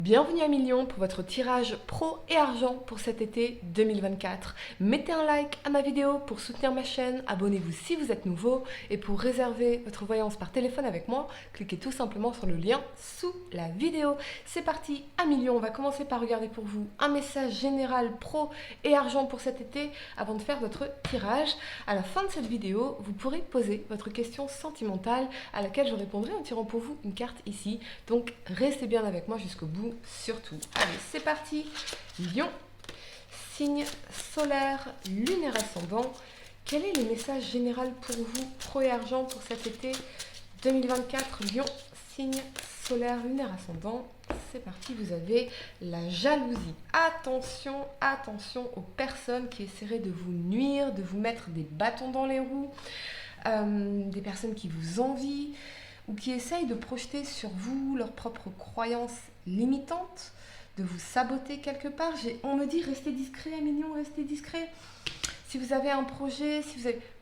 Bienvenue à Million pour votre tirage pro et argent pour cet été 2024. Mettez un like à ma vidéo pour soutenir ma chaîne, abonnez-vous si vous êtes nouveau et pour réserver votre voyance par téléphone avec moi, cliquez tout simplement sur le lien sous la vidéo. C'est parti, à Million, on va commencer par regarder pour vous un message général pro et argent pour cet été avant de faire votre tirage. À la fin de cette vidéo, vous pourrez poser votre question sentimentale à laquelle je répondrai en tirant pour vous une carte ici. Donc restez bien avec moi jusqu'au bout. Surtout. Allez, c'est parti. Lion, signe solaire, lunaire ascendant. Quel est le message général pour vous, pro et argent, pour cet été 2024? Lion, signe solaire, lunaire ascendant. C'est parti, vous avez la jalousie. Attention, attention aux personnes qui essaieraient de vous nuire, de vous mettre des bâtons dans les roues, des personnes qui vous envient ou qui essayent de projeter sur vous leurs propres croyances limitantes, de vous saboter quelque part. On me dit restez discret à Mignon, restez discret. Si vous avez un projet,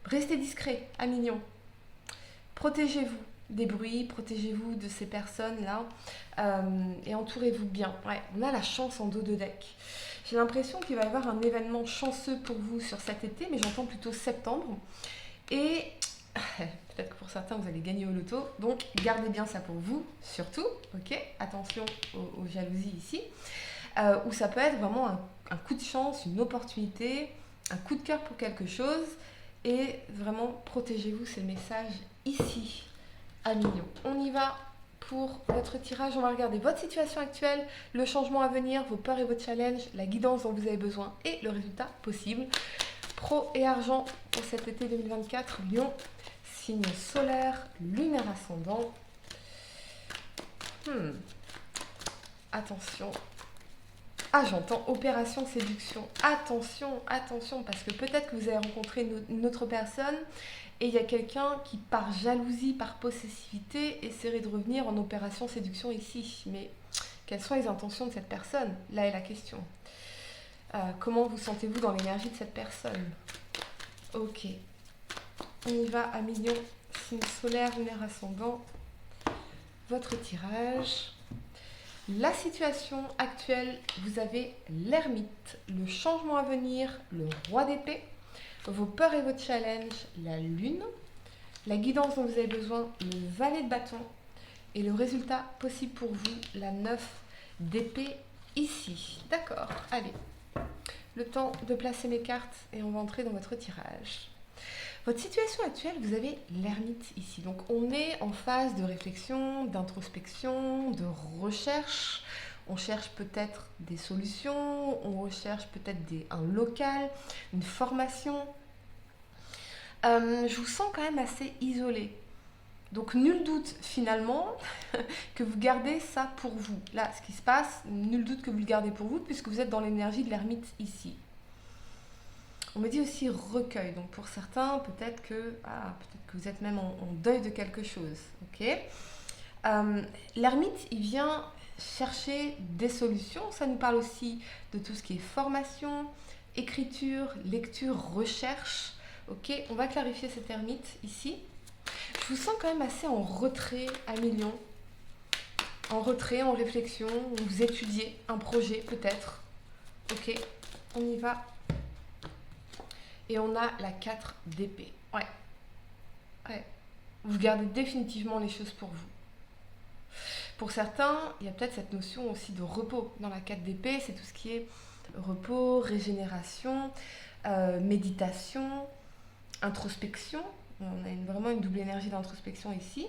restez discret à Mignon. Protégez-vous des bruits, protégez-vous de ces personnes-là et entourez-vous bien. Ouais, on a la chance en dos de deck. J'ai l'impression qu'il va y avoir un événement chanceux pour vous sur cet été, mais j'entends plutôt septembre. Et peut-être que pour certains, vous allez gagner au loto. Donc, gardez bien ça pour vous, surtout. Ok, attention aux jalousies ici. Ou ça peut être vraiment un coup de chance, une opportunité, un coup de cœur pour quelque chose. Et vraiment, protégez-vous, c'est le message ici, à Million. On y va pour votre tirage. On va regarder votre situation actuelle, le changement à venir, vos peurs et vos challenges, la guidance dont vous avez besoin et le résultat possible. Pro et argent pour cet été 2024, Lion, signe solaire, lunaire ascendant. Attention. Ah, j'entends opération séduction. Attention, attention, parce que peut-être que vous avez rencontré une autre personne et il y a quelqu'un qui, par jalousie, par possessivité, essaierait de revenir en opération séduction ici. Mais quelles sont les intentions de cette personne? Là est la question. Comment vous sentez-vous dans l'énergie de cette personne? Ok. On y va à Million, signe solaire, lunaire ascendant. Votre tirage. La situation actuelle, vous avez l'ermite, le changement à venir, le roi d'épée, vos peurs et vos challenges, la lune, la guidance dont vous avez besoin, le valet de bâton et le résultat possible pour vous, la 9 d'épée ici. D'accord, allez. Le temps de placer mes cartes et on va entrer dans votre tirage. Votre situation actuelle, vous avez l'ermite ici. Donc on est en phase de réflexion, d'introspection, de recherche. On cherche peut-être des solutions, on recherche peut-être un local, une formation. Je vous sens quand même assez isolé. Donc nul doute finalement que vous gardez ça pour vous. Là, ce qui se passe, nul doute que vous le gardez pour vous puisque vous êtes dans l'énergie de l'ermite ici. On me dit aussi recueil. Donc pour certains, peut-être que vous êtes même en deuil de quelque chose. Ok. L'ermite, il vient chercher des solutions. Ça nous parle aussi de tout ce qui est formation, écriture, lecture, recherche. Ok. On va clarifier cet ermite ici. Je vous sens quand même assez en retrait à Million. En retrait, en réflexion. Vous étudiez un projet peut-être. Ok. On y va. Et on a la 4 d'épée. Ouais. Vous gardez définitivement les choses pour vous. Pour certains, il y a peut-être cette notion aussi de repos. Dans la 4 d'épée, c'est tout ce qui est repos, régénération, méditation, introspection. On a vraiment une double énergie d'introspection ici.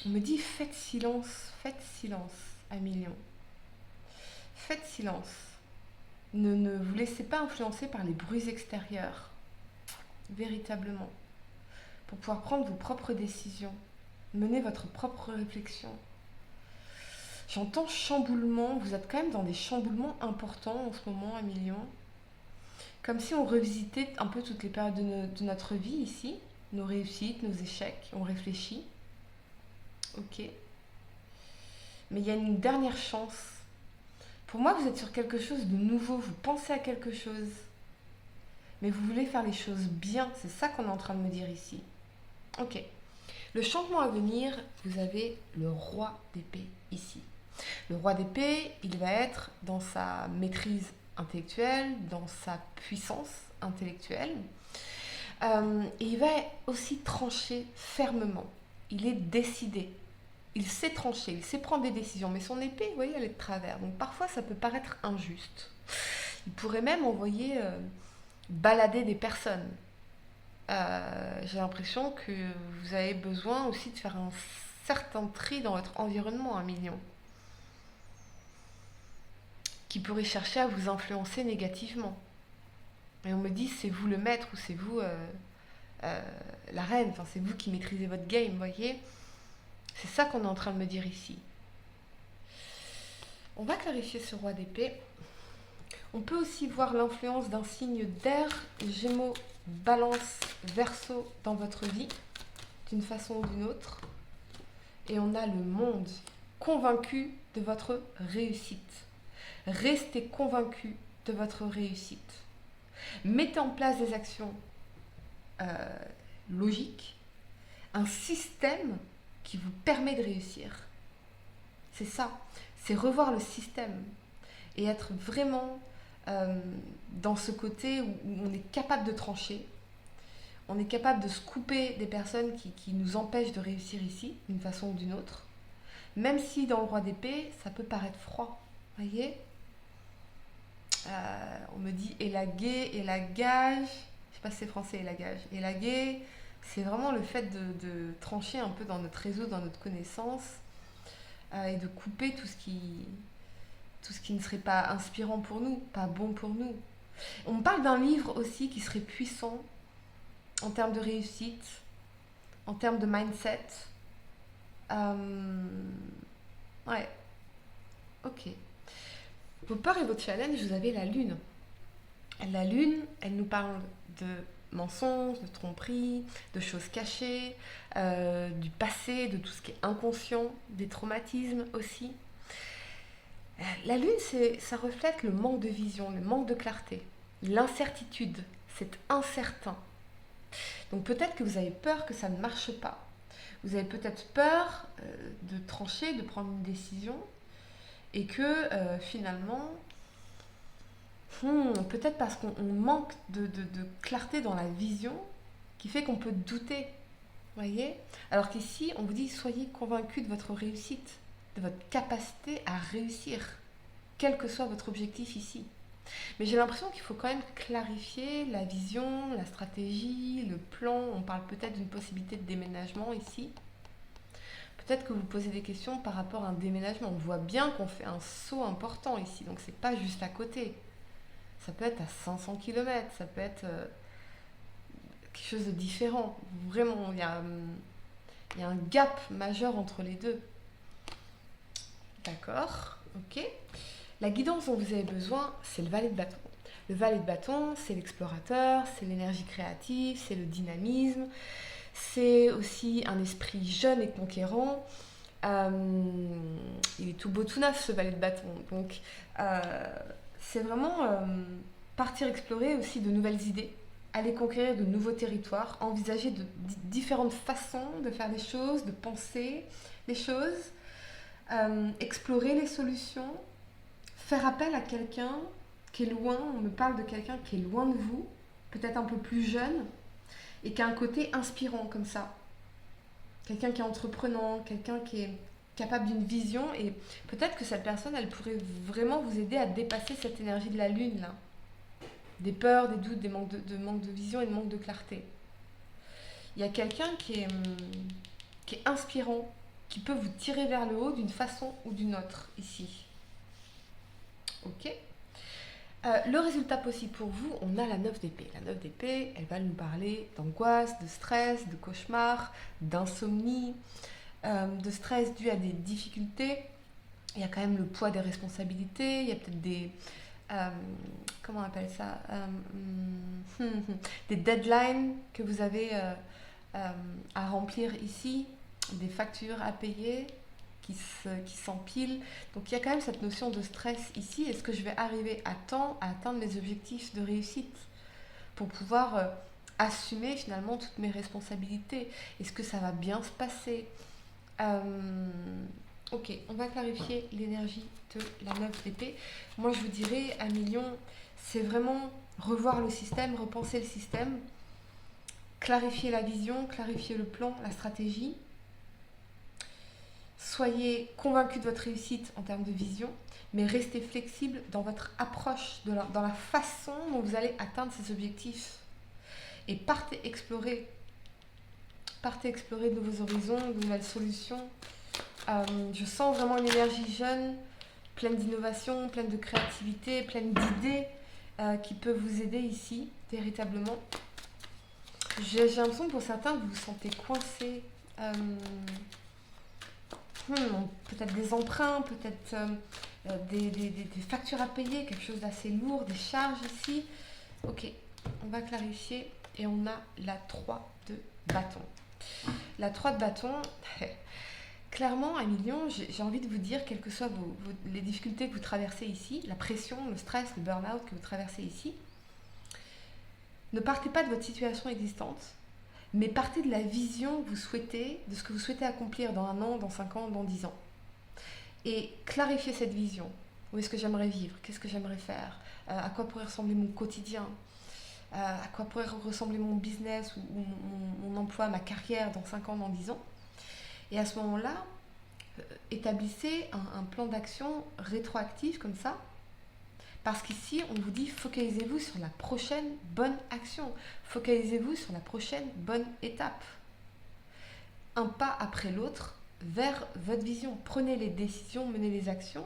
On me dit faites silence à Million. Faites silence. Ne vous laissez pas influencer par les bruits extérieurs, véritablement, pour pouvoir prendre vos propres décisions, mener votre propre réflexion. J'entends chamboulement, vous êtes quand même dans des chamboulements importants en ce moment à Million, comme si on revisitait un peu toutes les périodes de notre vie ici, nos réussites, nos échecs, on réfléchit. Ok. Mais il y a une dernière chance. Pour moi, vous êtes sur quelque chose de nouveau, vous pensez à quelque chose, mais vous voulez faire les choses bien, c'est ça qu'on est en train de me dire ici. Ok. Le changement à venir, vous avez le roi d'épée ici. Le roi d'épée, il va être dans sa maîtrise intellectuelle, dans sa puissance intellectuelle. Et il va aussi trancher fermement. Il est décidé. Il sait trancher, il sait prendre des décisions. Mais son épée, vous voyez, elle est de travers. Donc parfois, ça peut paraître injuste. Il pourrait même envoyer balader des personnes. J'ai l'impression que vous avez besoin aussi de faire un certain tri dans votre environnement, un million, qui pourrait chercher à vous influencer négativement. Et on me dit, c'est vous le maître ou c'est vous la reine, enfin, c'est vous qui maîtrisez votre game, vous voyez. C'est ça qu'on est en train de me dire ici. On va clarifier ce roi d'épée. On peut aussi voir l'influence d'un signe d'air, Gémeaux, Balance, Verseau dans votre vie, d'une façon ou d'une autre. Et on a le monde, convaincu de votre réussite. Restez convaincu de votre réussite. Mettez en place des actions logiques, un système qui vous permet de réussir. C'est ça, c'est revoir le système et être vraiment dans ce côté où on est capable de trancher, on est capable de se couper des personnes qui nous empêchent de réussir ici, d'une façon ou d'une autre, même si dans le roi d'épée, ça peut paraître froid, voyez. On me dit élaguer, élagage, je sais pas si c'est français élagage, élaguer, c'est vraiment le fait de trancher un peu dans notre réseau, dans notre connaissance, et de couper tout ce qui ne serait pas inspirant pour nous, pas bon pour nous. On me parle d'un livre aussi qui serait puissant en termes de réussite, en termes de mindset. Ouais, ok. Vos peurs et votre challenge, vous avez la lune. La lune, elle nous parle de mensonges, de tromperies, de choses cachées, du passé, de tout ce qui est inconscient, des traumatismes aussi. La lune, ça reflète le manque de vision, le manque de clarté, l'incertitude, c'est incertain. Donc peut-être que vous avez peur que ça ne marche pas. Vous avez peut-être peur de trancher, de prendre une décision et que finalement, peut-être parce qu'on manque de clarté dans la vision qui fait qu'on peut douter. Voyez ? Alors qu'ici, on vous dit, soyez convaincus de votre réussite, de votre capacité à réussir, quel que soit votre objectif ici. Mais j'ai l'impression qu'il faut quand même clarifier la vision, la stratégie, le plan. On parle peut-être d'une possibilité de déménagement ici. Peut-être que vous posez des questions par rapport à un déménagement. On voit bien qu'on fait un saut important ici, donc c'est pas juste à côté. Ça peut être à 500 km, ça peut être quelque chose de différent. Vraiment, il y a un gap majeur entre les deux. D'accord, ok. La guidance dont vous avez besoin, c'est le valet de bâton. Le valet de bâton, c'est l'explorateur, c'est l'énergie créative, c'est le dynamisme, c'est aussi un esprit jeune et conquérant. Il est tout beau, tout neuf, ce valet de bâton. Donc, c'est vraiment partir explorer aussi de nouvelles idées, aller conquérir de nouveaux territoires, envisager de différentes façons de faire des choses, de penser les choses, explorer les solutions, faire appel à quelqu'un qui est loin. On me parle de quelqu'un qui est loin de vous, peut-être un peu plus jeune, et qui a un côté inspirant comme ça. Quelqu'un qui est entreprenant, quelqu'un qui est capable d'une vision, et peut-être que cette personne, elle pourrait vraiment vous aider à dépasser cette énergie de la lune, là. Des peurs, des doutes, des manques de manque de vision et de manque de clarté. Il y a quelqu'un qui est inspirant, qui peut vous tirer vers le haut d'une façon ou d'une autre, ici. Ok. Le résultat possible pour vous, on a la 9 d'épée. La 9 d'épée, elle va nous parler d'angoisse, de stress, de cauchemar, d'insomnie, de stress dû à des difficultés. Il y a quand même le poids des responsabilités, il y a peut-être des... comment on appelle ça, des deadlines que vous avez à remplir ici, des factures à payer qui s'empilent. Donc il y a quand même cette notion de stress ici. Est-ce que je vais arriver à temps à atteindre mes objectifs de réussite pour pouvoir assumer finalement toutes mes responsabilités? Est-ce que ça va bien se passer? Ok, on va clarifier l'énergie de la 9 d'épée. Moi, je vous dirais, un million, c'est vraiment revoir le système, repenser le système, clarifier la vision, clarifier le plan, la stratégie. Soyez convaincu de votre réussite en termes de vision, mais restez flexible dans votre approche, dans la façon dont vous allez atteindre ces objectifs. Et partez explorer de nouveaux horizons, de nouvelles solutions. Je sens vraiment une énergie jeune, pleine d'innovation, pleine de créativité, pleine d'idées qui peuvent vous aider ici, véritablement. J'ai l'impression que pour certains, vous vous sentez coincé. Peut-être des emprunts, peut-être des factures à payer, quelque chose d'assez lourd, des charges ici. Ok, on va clarifier et on a la 3 de bâton. La 3 de bâton, clairement, à million, j'ai envie de vous dire, quelles que soient les difficultés que vous traversez ici, la pression, le stress, le burn-out que vous traversez ici, ne partez pas de votre situation existante, mais partez de la vision que vous souhaitez, de ce que vous souhaitez accomplir dans 1 an, dans 5 ans, dans 10 ans. Et clarifiez cette vision. Où est-ce que j'aimerais vivre? Qu'est-ce que j'aimerais faire? À quoi pourrait ressembler mon quotidien? À quoi pourrait ressembler mon business ou mon emploi, ma carrière dans 5 ans, dans 10 ans? Et à ce moment-là, établissez un plan d'action rétroactif comme ça. Parce qu'ici, on vous dit, focalisez-vous sur la prochaine bonne action. Focalisez-vous sur la prochaine bonne étape. Un pas après l'autre vers votre vision. Prenez les décisions, menez les actions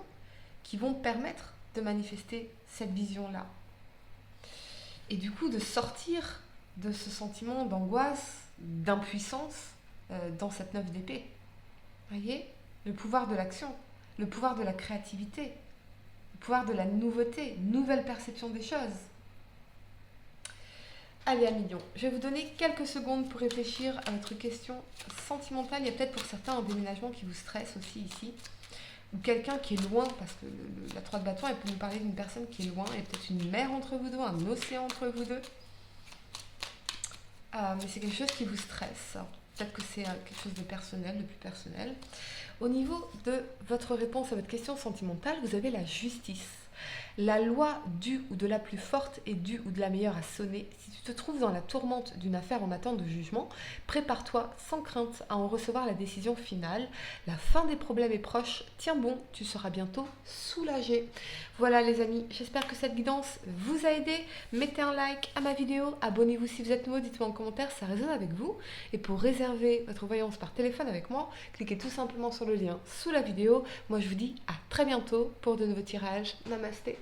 qui vont permettre de manifester cette vision-là. Et du coup, de sortir de ce sentiment d'angoisse, d'impuissance dans cette 9 d'épée. Voyez, le pouvoir de l'action, le pouvoir de la créativité, le pouvoir de la nouveauté, nouvelle perception des choses. Allez, à million, je vais vous donner quelques secondes pour réfléchir à votre question sentimentale. Il y a peut-être pour certains un déménagement qui vous stresse aussi ici. Ou quelqu'un qui est loin, parce que la 3 de bâton, elle peut nous parler d'une personne qui est loin. Il y a peut-être une mer entre vous deux, un océan entre vous deux. Mais c'est quelque chose qui vous stresse. Peut-être que c'est quelque chose de personnel, de plus personnel. Au niveau de votre réponse à votre question sentimentale, vous avez la justice. La loi du ou de la plus forte et du ou de la meilleure a sonné. Si tu te trouves dans la tourmente d'une affaire en attente de jugement, prépare-toi sans crainte à en recevoir la décision finale. La fin des problèmes est proche. Tiens bon, tu seras bientôt soulagé. Voilà les amis, j'espère que cette guidance vous a aidé. Mettez un like à ma vidéo, abonnez-vous si vous êtes nouveau, dites-moi en commentaire si ça résonne avec vous. Et pour réserver votre voyance par téléphone avec moi, cliquez tout simplement sur le lien sous la vidéo. Moi je vous dis à très bientôt pour de nouveaux tirages. Namasté.